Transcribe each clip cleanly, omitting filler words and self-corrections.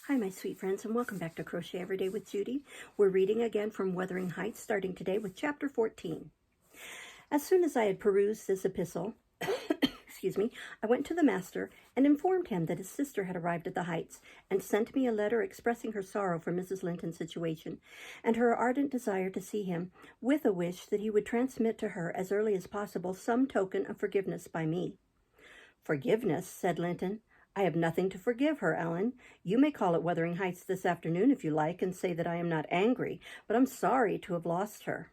Hi, my sweet friends, and welcome back to Crochet Every Day with Judy. We're reading again from Wuthering Heights, starting today with Chapter 14. As soon as I had perused this epistle, I went to the master and informed him that his sister had arrived at the Heights and sent me a letter expressing her sorrow for Mrs. Linton's situation and her ardent desire to see him, with a wish that he would transmit to her as early as possible some token of forgiveness by me. "Forgiveness," said Linton. "I have nothing to forgive her, Ellen. You may call at Wuthering Heights this afternoon if you like and say that I am not angry, but I'm sorry to have lost her.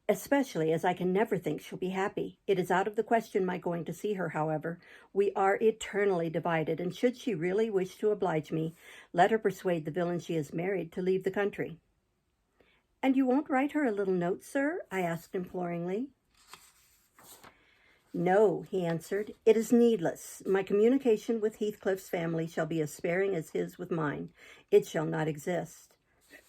Especially as I can never think she'll be happy. It is out of the question my going to see her, however. We are eternally divided, and should she really wish to oblige me, let her persuade the villain she has married to leave the country." "And you won't write her a little note, sir?" I asked imploringly. "No," he answered, "it is needless. My communication with Heathcliff's family shall be as sparing as his with mine. It shall not exist."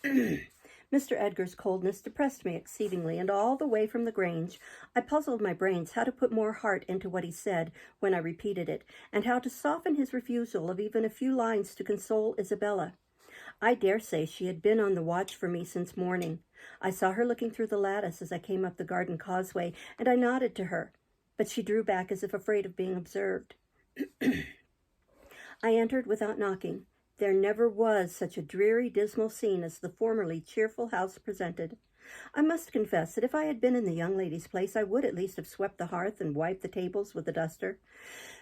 Mr. Edgar's coldness depressed me exceedingly, and all the way from the Grange I puzzled my brains how to put more heart into what he said when I repeated it, and how to soften his refusal of even a few lines to console Isabella. I dare say she had been on the watch for me since morning. I saw her looking through the lattice as I came up the garden causeway, and I nodded to her, but she drew back as if afraid of being observed. I entered without knocking. There never was such a dreary, dismal scene as the formerly cheerful house presented. I must confess that if I had been in the young lady's place, I would at least have swept the hearth and wiped the tables with a duster.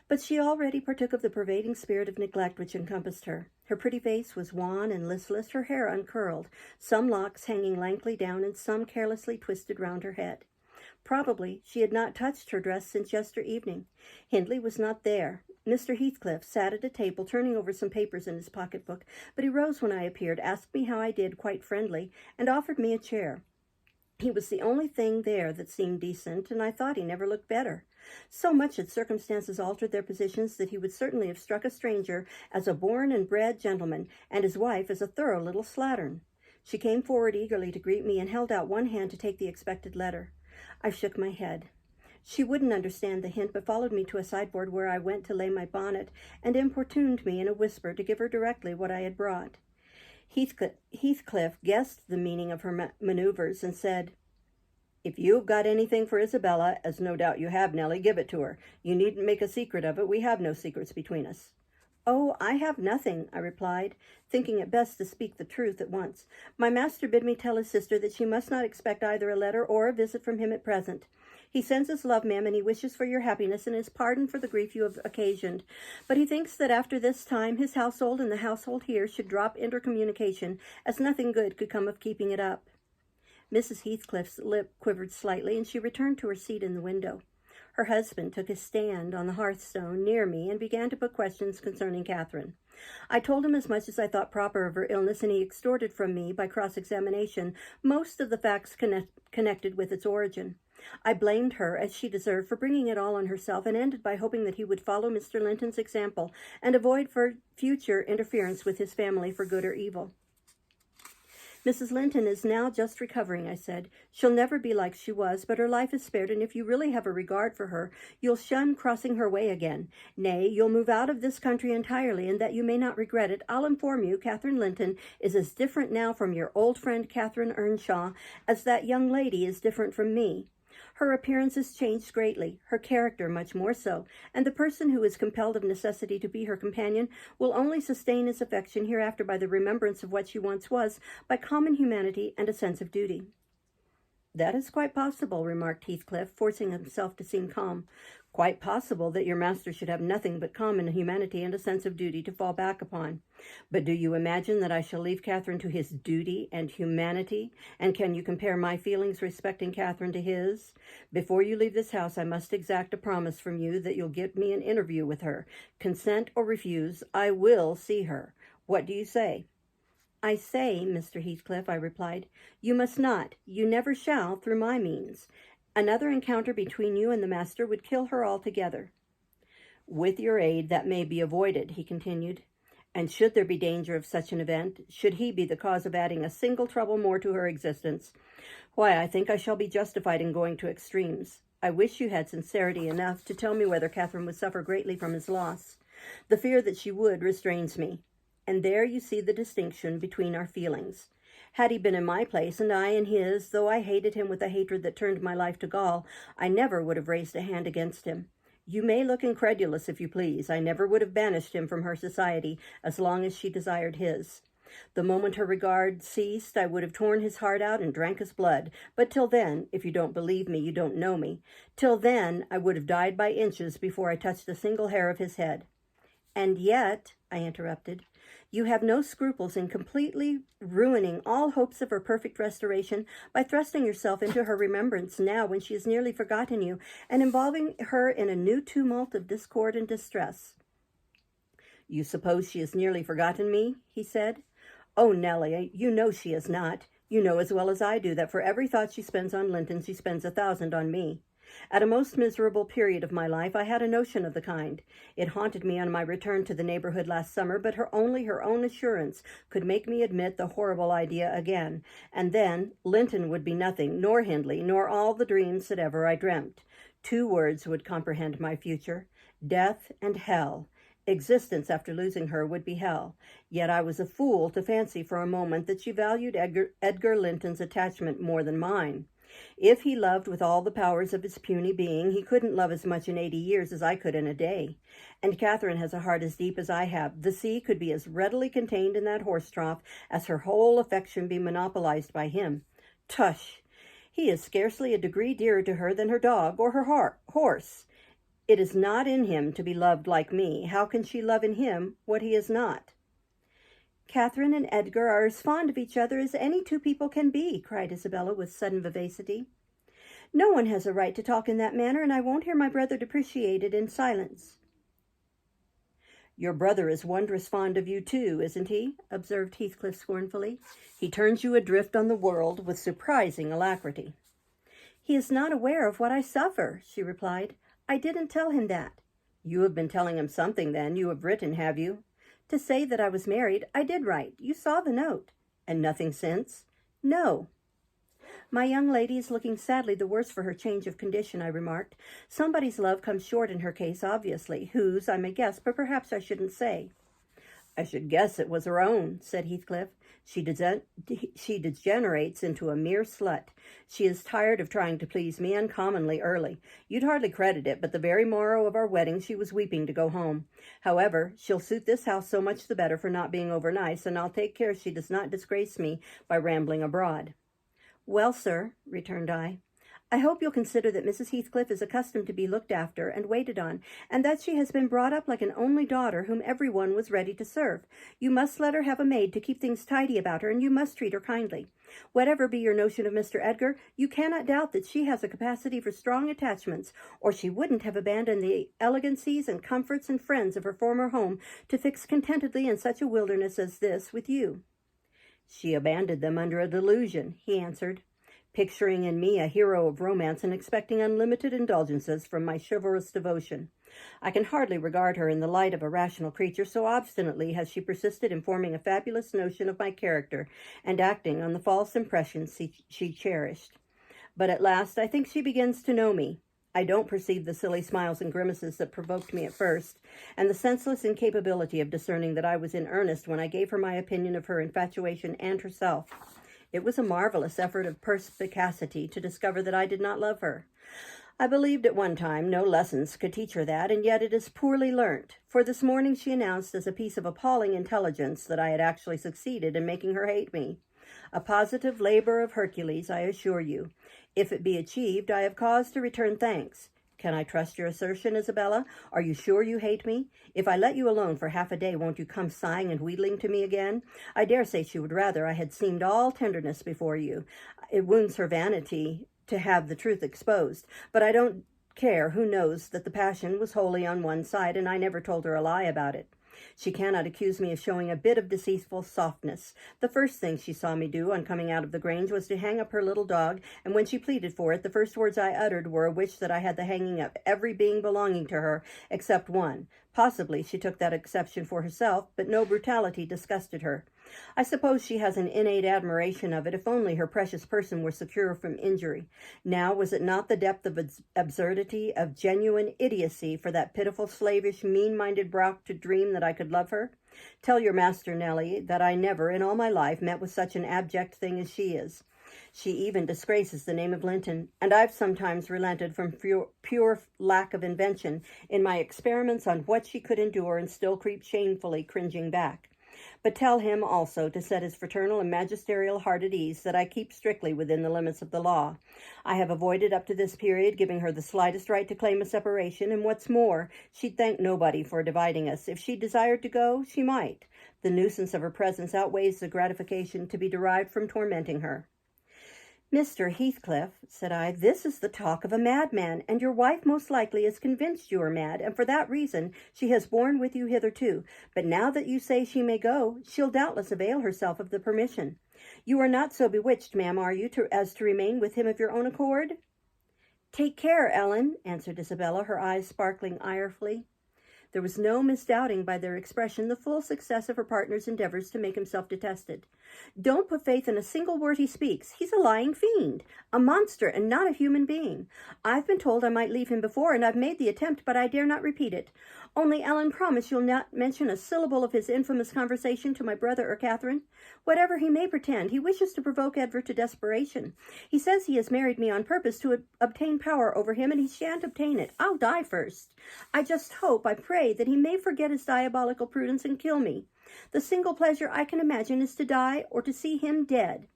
But she already partook of the pervading spirit of neglect which encompassed her. Her pretty face was wan and listless, her hair uncurled, some locks hanging lankly down and some carelessly twisted round her head. Probably she had not touched her dress since yesterday evening. Hindley was not there. Mr. Heathcliff sat at a table turning over some papers in his pocketbook, but he rose when I appeared, asked me how I did, quite friendly, and offered me a chair. He was the only thing there that seemed decent, and I thought he never looked better. So much had circumstances altered their positions that he would certainly have struck a stranger as a born and bred gentleman, and his wife as a thorough little slattern. She came forward eagerly to greet me and held out one hand to take the expected letter. I shook my head. She wouldn't understand the hint, but followed me to a sideboard where I went to lay my bonnet, and importuned me in a whisper to give her directly what I had brought. Heathcliff guessed the meaning of her maneuvers and said, "If you've got anything for Isabella, as no doubt you have, Nellie, give it to her. You needn't make a secret of it. We have no secrets between us." "Oh, I have nothing," I replied, thinking it best to speak the truth at once. "My master bid me tell his sister that she must not expect either a letter or a visit from him at present. He sends his love, ma'am, and he wishes for your happiness and his pardon for the grief you have occasioned. But he thinks that after this time his household and the household here should drop intercommunication, as nothing good could come of keeping it up." Mrs. Heathcliff's lip quivered slightly, and she returned to her seat in the window. Her husband took his stand on the hearthstone near me and began to put questions concerning Catherine. I told him as much as I thought proper of her illness, and he extorted from me, by cross-examination, most of the facts connected with its origin. I blamed her, as she deserved, for bringing it all on herself, and ended by hoping that he would follow Mr. Linton's example and avoid future interference with his family for good or evil. "Mrs. Linton is now just recovering," I said. "She'll never be like she was, but her life is spared, and if you really have a regard for her, you'll shun crossing her way again. Nay, you'll move out of this country entirely, and that you may not regret it, I'll inform you Catherine Linton is as different now from your old friend Catherine Earnshaw as that young lady is different from me. Her appearance has changed greatly, her character much more so, and the person who is compelled of necessity to be her companion will only sustain his affection hereafter by the remembrance of what she once was, by common humanity and a sense of duty." "That is quite possible," remarked Heathcliff, forcing himself to seem calm. "Quite possible that your master should have nothing but common humanity and a sense of duty to fall back upon. But do you imagine that I shall leave Catherine to his duty and humanity? And can you compare my feelings respecting Catherine to his? Before you leave this house, I must exact a promise from you that you'll give me an interview with her. Consent or refuse, I will see her. What do you say?" "I say, Mr. Heathcliff," I replied, "you must not, you never shall, through my means. Another encounter between you and the master would kill her altogether." "With your aid that may be avoided," he continued. "And should there be danger of such an event, should he be the cause of adding a single trouble more to her existence, why, I think I shall be justified in going to extremes. I wish you had sincerity enough to tell me whether Catherine would suffer greatly from his loss. The fear that she would restrains me. And there you see the distinction between our feelings. Had he been in my place and I in his, though I hated him with a hatred that turned my life to gall, I never would have raised a hand against him. You may look incredulous if you please. I never would have banished him from her society as long as she desired his. The moment her regard ceased, I would have torn his heart out and drank his blood. But till then, if you don't believe me, you don't know me. Till then, I would have died by inches before I touched a single hair of his head. And yet, I interrupted, you have no scruples in completely ruining all hopes of her perfect restoration by thrusting yourself into her remembrance now when she has nearly forgotten you, and involving her in a new tumult of discord and distress. You suppose she has nearly forgotten me? He said. Oh, Nellie, you know she has not. You know as well as I do that for every thought she spends on Linton, she spends 1,000 on me. At a most miserable period of my life, I had a notion of the kind. It haunted me on my return to the neighborhood last summer, but only her own assurance could make me admit the horrible idea again. And then Linton would be nothing, nor Hindley, nor all the dreams that ever I dreamt. 2 words would comprehend my future: death and hell. Existence after losing her would be hell. Yet I was a fool to fancy for a moment that she valued Edgar Linton's attachment more than mine. If he loved with all the powers of his puny being, he couldn't love as much in 80 years as I could in a day. And Catherine has a heart as deep as I have. The sea could be as readily contained in that horse trough as her whole affection be monopolized by him. Tush! He is scarcely a degree dearer to her than her dog or her horse. It is not in him to be loved like me. How can she love in him what he is not? Catherine and Edgar are as fond of each other as any 2 people can be, cried Isabella with sudden vivacity. No one has a right to talk in that manner, and I won't hear my brother depreciated in silence. Your brother is wondrous fond of you too, isn't he? Observed Heathcliff scornfully. He turns you adrift on the world with surprising alacrity. He is not aware of what I suffer, she replied. I didn't tell him that. You have been telling him something, then. You have written, have you? To say that I was married, I did write. You saw the note. And nothing since? No. My young lady is looking sadly the worse for her change of condition, I remarked. Somebody's love comes short in her case, obviously. Whose, I may guess, but perhaps I shouldn't say. I should guess it was her own, said Heathcliff. She degenerates into a mere slut. She is tired of trying to please me uncommonly early. You'd hardly credit it, but the very morrow of our wedding she was weeping to go home. However, she'll suit this house so much the better for not being over nice, and I'll take care she does not disgrace me by rambling abroad. Well, sir, returned I hope you'll consider that Mrs. Heathcliff is accustomed to be looked after and waited on, and that she has been brought up like an only daughter whom every one was ready to serve. You must let her have a maid to keep things tidy about her, and you must treat her kindly. Whatever be your notion of Mr. Edgar, you cannot doubt that she has a capacity for strong attachments, or she wouldn't have abandoned the elegancies and comforts and friends of her former home to fix contentedly in such a wilderness as this with you. She abandoned them under a delusion, he answered, picturing in me a hero of romance and expecting unlimited indulgences from my chivalrous devotion. I can hardly regard her in the light of a rational creature, so obstinately has she persisted in forming a fabulous notion of my character and acting on the false impressions she cherished. But at last I think she begins to know me. I don't perceive the silly smiles and grimaces that provoked me at first, and the senseless incapability of discerning that I was in earnest when I gave her my opinion of her infatuation and herself. It was a marvelous effort of perspicacity to discover that I did not love her. I believed at one time no lessons could teach her that, and yet it is poorly learnt, for this morning she announced as a piece of appalling intelligence that I had actually succeeded in making her hate me. A positive labor of Hercules, I assure you. If it be achieved, I have cause to return thanks. Can I trust your assertion, Isabella? Are you sure you hate me? If I let you alone for half a day, won't you come sighing and wheedling to me again? I dare say she would rather I had seemed all tenderness before you. It wounds her vanity to have the truth exposed, but I don't care who knows that the passion was wholly on one side, and I never told her a lie about it. She cannot accuse me of showing a bit of deceitful softness. The first thing she saw me do on coming out of the Grange was to hang up her little dog, and when she pleaded for it, the first words I uttered were a wish that I had the hanging of every being belonging to her except one. Possibly she took that exception for herself, but no brutality disgusted her. I suppose she has an innate admiration of it, if only her precious person were secure from injury. Now, was it not the depth of absurdity, of genuine idiocy, for that pitiful, slavish, mean-minded Brock to dream that I could love her? Tell your master, Nellie, that I never, in all my life, met with such an abject thing as she is. She even disgraces the name of Linton, and I've sometimes relented from pure lack of invention in my experiments on what she could endure and still creep shamefully cringing back. But tell him also to set his fraternal and magisterial heart at ease that I keep strictly within the limits of the law. I have avoided up to this period giving her the slightest right to claim a separation, and what's more, she'd thank nobody for dividing us. If she desired to go, she might. The nuisance of her presence outweighs the gratification to be derived from tormenting her. Mr. Heathcliff, said I, this is the talk of a madman, and your wife most likely is convinced you are mad, and for that reason she has borne with you hitherto. But now that you say she may go, she'll doubtless avail herself of the permission. You are not so bewitched, ma'am, are you, as to remain with him of your own accord? Take care, Ellen, answered Isabella, her eyes sparkling irefully. There was no misdoubting by their expression the full success of her partner's endeavors to make himself detested. Don't put faith in a single word he speaks. He's a lying fiend, a monster, and not a human being. I've been told I might leave him before, and I've made the attempt, but I dare not repeat it. Only, Ellen, promise you'll not mention a syllable of his infamous conversation to my brother or Catherine. Whatever he may pretend, he wishes to provoke Edward to desperation. He says he has married me on purpose to obtain power over him, and he shan't obtain it. I'll die first. I just hope, I pray, that he may forget his diabolical prudence and kill me. The single pleasure I can imagine is to die or to see him dead.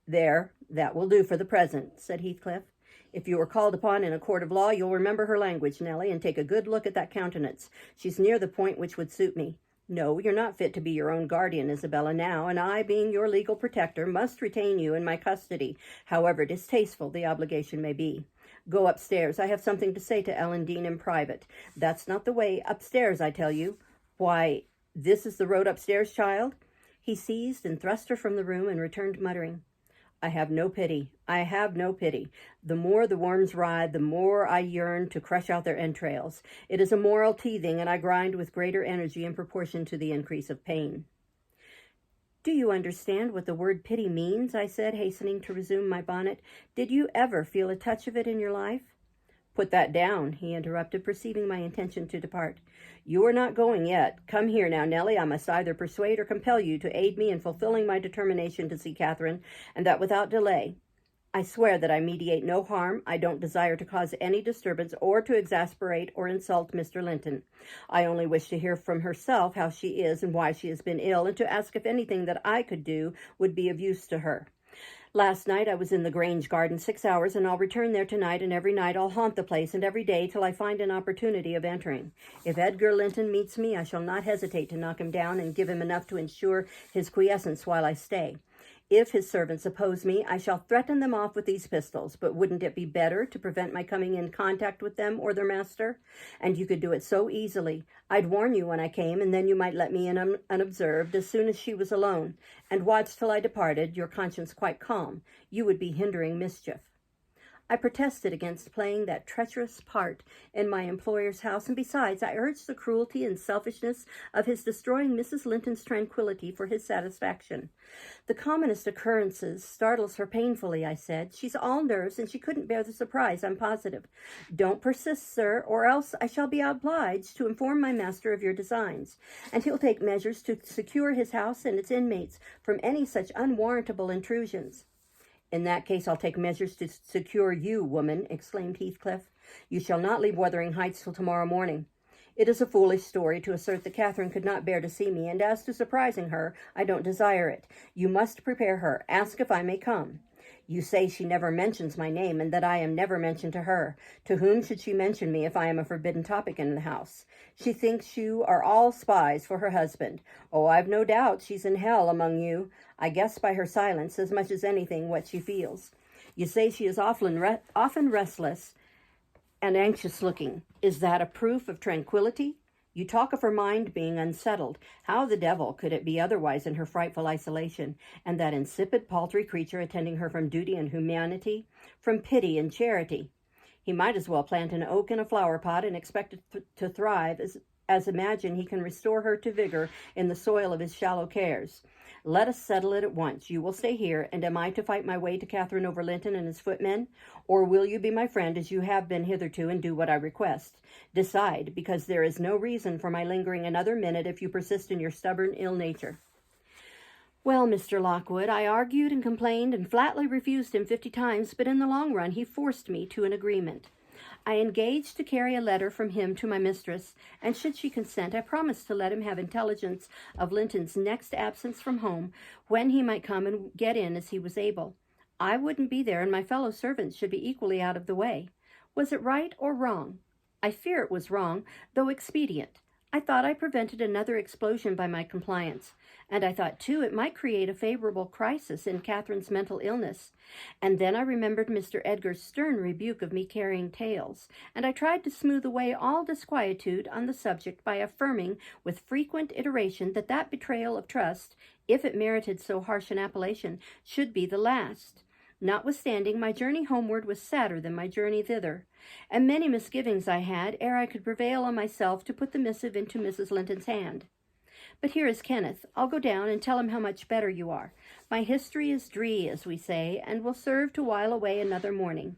There, that will do for the present, said Heathcliff. If you are called upon in a court of law, you'll remember her language, Nellie, and take a good look at that countenance. She's near the point which would suit me. No, you're not fit to be your own guardian, Isabella, now, and I, being your legal protector, must retain you in my custody, however distasteful the obligation may be. Go upstairs. I have something to say to Ellen Dean in private. That's not the way. Upstairs, I tell you. Why, this is the road upstairs, child? He seized and thrust her from the room and returned muttering, I have no pity. I have no pity. The more the worms writhe, the more I yearn to crush out their entrails. It is a moral teething, and I grind with greater energy in proportion to the increase of pain. Do you understand what the word pity means? I said, hastening to resume my bonnet. Did you ever feel a touch of it in your life? Put that down, he interrupted, perceiving my intention to depart. You are not going yet. Come here now, Nellie. I must either persuade or compel you to aid me in fulfilling my determination to see Catherine, and that without delay. I swear that I meditate no harm. I don't desire to cause any disturbance or to exasperate or insult Mr. Linton. I only wish to hear from herself how she is and why she has been ill, and to ask if anything that I could do would be of use to her. Last night I was in the Grange garden 6 hours, and I'll return there tonight, and every night I'll haunt the place, and every day till I find an opportunity of entering. If Edgar Linton meets me, I shall not hesitate to knock him down and give him enough to ensure his quiescence while I stay. If his servants oppose me, I shall threaten them off with these pistols, but wouldn't it be better to prevent my coming in contact with them or their master? And you could do it so easily. I'd warn you when I came, and then you might let me in unobserved as soon as she was alone, and watch till I departed, your conscience quite calm. You would be hindering mischief. I protested against playing that treacherous part in my employer's house, and besides, I urged the cruelty and selfishness of his destroying Mrs. Linton's tranquillity for his satisfaction. The commonest occurrences startles her painfully, I said. She's all nerves, and she couldn't bear the surprise, I'm positive. Don't persist, sir, or else I shall be obliged to inform my master of your designs, and he'll take measures to secure his house and its inmates from any such unwarrantable intrusions. In that case, I'll take measures to secure you, woman, exclaimed Heathcliff. You shall not leave Wuthering Heights till tomorrow morning. It is a foolish story to assert that Catherine could not bear to see me, and as to surprising her, I don't desire it. You must prepare her. Ask if I may come. You say she never mentions my name, and that I am never mentioned to her. To whom should she mention me if I am a forbidden topic in the house? She thinks you are all spies for her husband. Oh, I've no doubt she's in hell among you. I guess by her silence as much as anything what she feels. You say she is often restless and anxious-looking. Is that a proof of tranquility? You talk of her mind being unsettled. How the devil could it be otherwise in her frightful isolation, and that insipid, paltry creature attending her from duty and humanity, from pity and charity? He might as well plant an oak in a flower pot and expect it to thrive as imagine he can restore her to vigor in the soil of his shallow cares. Let us settle it at once. You will stay here, and am I to fight my way to Catherine over Linton and his footmen? Or will you be my friend as you have been hitherto and do what I request? Decide, because there is no reason for my lingering another minute if you persist in your stubborn ill nature. Well, Mr. Lockwood, I argued and complained and flatly refused him 50 times, but in the long run he forced me to an agreement. I engaged to carry a letter from him to my mistress, and should she consent, I promised to let him have intelligence of Linton's next absence from home, when he might come and get in as he was able. I wouldn't be there, and my fellow servants should be equally out of the way. Was it right or wrong? I fear it was wrong, though expedient. I thought I prevented another explosion by my compliance, and I thought, too, it might create a favorable crisis in Catherine's mental illness. And then I remembered Mr. Edgar's stern rebuke of me carrying tales, and I tried to smooth away all disquietude on the subject by affirming with frequent iteration that betrayal of trust, if it merited so harsh an appellation, should be the last. Notwithstanding, my journey homeward was sadder than my journey thither, and many misgivings I had ere I could prevail on myself to put the missive into Mrs. Linton's hand. But here is Kenneth. I'll go down and tell him how much better you are. My history is dree, as we say, and will serve to while away another morning.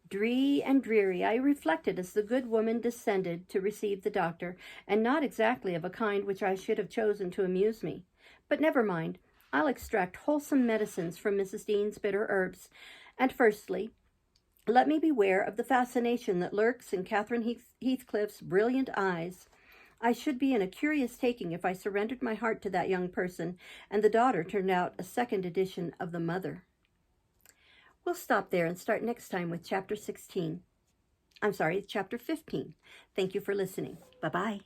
Dree and dreary, I reflected as the good woman descended to receive the doctor, and not exactly of a kind which I should have chosen to amuse me. But never mind. I'll extract wholesome medicines from Mrs. Dean's bitter herbs. And firstly, let me beware of the fascination that lurks in Catherine Heathcliff's brilliant eyes. I should be in a curious taking if I surrendered my heart to that young person, and the daughter turned out a second edition of the mother. We'll stop there and start next time with chapter 15. Thank you for listening. Bye-bye.